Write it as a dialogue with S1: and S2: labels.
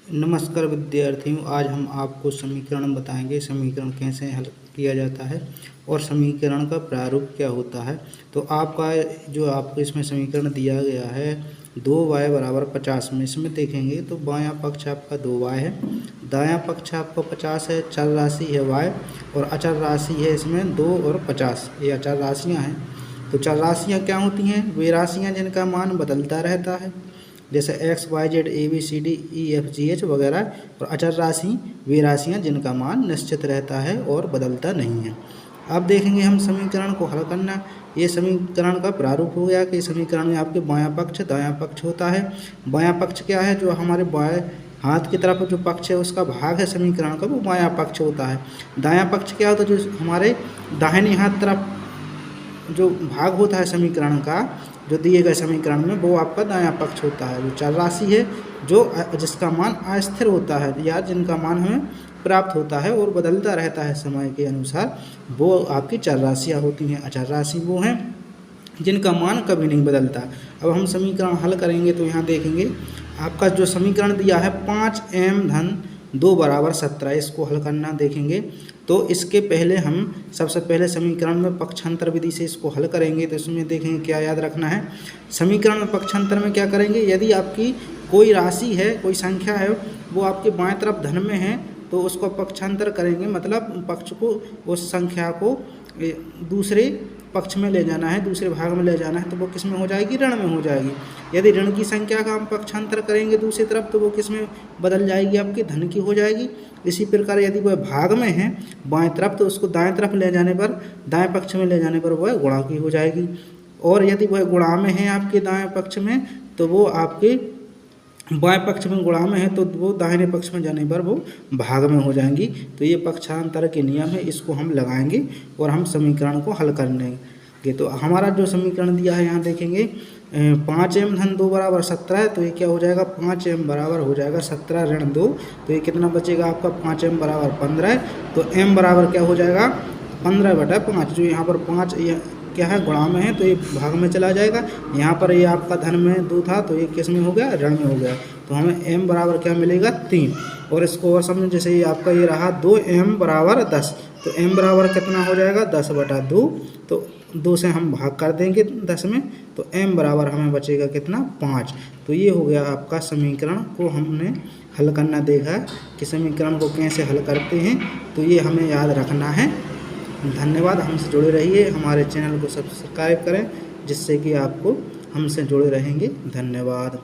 S1: नमस्कार विद्यार्थियों, आज हम आपको समीकरण बताएंगे। समीकरण कैसे हल किया जाता है और समीकरण का प्रारूप क्या होता है। तो आपको इसमें समीकरण दिया गया है 2y बराबर 50 में। इसमें देखेंगे तो बायां पक्ष आपका 2y है, दायां पक्ष आपको 50 है, चर राशि है y और अचर राशि है इसमें 2 और 50। ये अचर राशियाँ हैं। तो चर राशियाँ क्या होती हैं? वे राशियाँ जिनका मान बदलता रहता है, जैसे x, y, z, a, b, c, d, e, f, g, h वगैरह। और अचर राशि वे राशियाँ जिनका मान निश्चित रहता है और बदलता नहीं है। अब देखेंगे हम समीकरण को हल करना। ये समीकरण का प्रारूप हो गया कि समीकरण में आपके बायां पक्ष दायां पक्ष होता है। बायां पक्ष क्या है? जो हमारे बाएं हाथ की तरफ जो पक्ष है उसका भाग है समीकरण का, वो बायां पक्ष होता है। दायां पक्ष क्या होता है? जो हमारे दाहिनी हाथ तरफ जो भाग होता है समीकरण का, जो दिए गए समीकरण में, वो आपका दायां पक्ष होता है। जो चर राशि है जिसका मान अस्थिर होता है या जिनका मान हमें प्राप्त होता है और बदलता रहता है समय के अनुसार, वो आपकी चर राशियाँ होती हैं। अचर राशि वो हैं जिनका मान कभी नहीं बदलता। अब हम समीकरण हल करेंगे तो यहाँ देखेंगे आपका जो समीकरण दिया है 5m धन 2 बराबर 17, इसको हल करना देखेंगे। तो इसके पहले हम सबसे पहले समीकरण में पक्षांतर विधि से इसको हल करेंगे। तो इसमें देखेंगे क्या याद रखना है। समीकरण में पक्षांतर में क्या करेंगे? यदि आपकी कोई राशि है, कोई संख्या है, वो आपके बाएं तरफ धन में है तो उसको पक्षांतर करेंगे, मतलब पक्ष को, उस संख्या को दूसरे पक्ष में ले जाना है, दूसरे भाग में ले जाना है, तो वो किस में हो जाएगी? ऋण में हो जाएगी। यदि ऋण की संख्या का हम पक्षांतर करेंगे दूसरी तरफ तो वो किस में बदल जाएगी? आपकी धन की हो जाएगी। इसी प्रकार यदि वह भाग में है बाएं तरफ तो उसको दाएं तरफ ले जाने पर, दाएं पक्ष में ले जाने पर वह गुणा की हो जाएगी। और यदि वह गुणा में है आपके दाएं पक्ष में तो वो आपके बाएं पक्ष में गुणा में है तो वो दाहिने पक्ष में जाने पर वो भाग में हो जाएंगी। तो ये पक्षांतर के नियम है, इसको हम लगाएंगे और हम समीकरण को हल करेंगे। तो हमारा जो समीकरण दिया है यहाँ देखेंगे 5m धन 2 बराबर 17 है। तो ये क्या हो जाएगा? 5m बराबर हो जाएगा 17 ऋण 2। तो ये कितना बचेगा आपका? 5m बराबर 15 है। तो m बराबर क्या हो जाएगा? 15/5। जो यहाँ पर 5 क्या है? गुणा में है तो ये भाग में चला जाएगा। यहाँ पर ये आपका धन में 2 था तो ये किस में हो गया? ऋण में हो गया। तो हमें m बराबर क्या मिलेगा? 3। और इसको और समझें, जैसे ये आपका ये रहा 2m बराबर 10। तो m बराबर कितना हो जाएगा? 10/2। तो 2 से हम भाग कर देंगे 10 में, तो m बराबर हमें बचेगा कितना? 5। तो ये हो गया आपका समीकरण को हमने हल करना देखा कि समीकरण को कैसे हल करते हैं। तो ये हमें याद रखना है। धन्यवाद। हमसे जुड़े रहिए, हमारे चैनल को सब्सक्राइब करें जिससे कि आपको हमसे जुड़े रहेंगे। धन्यवाद।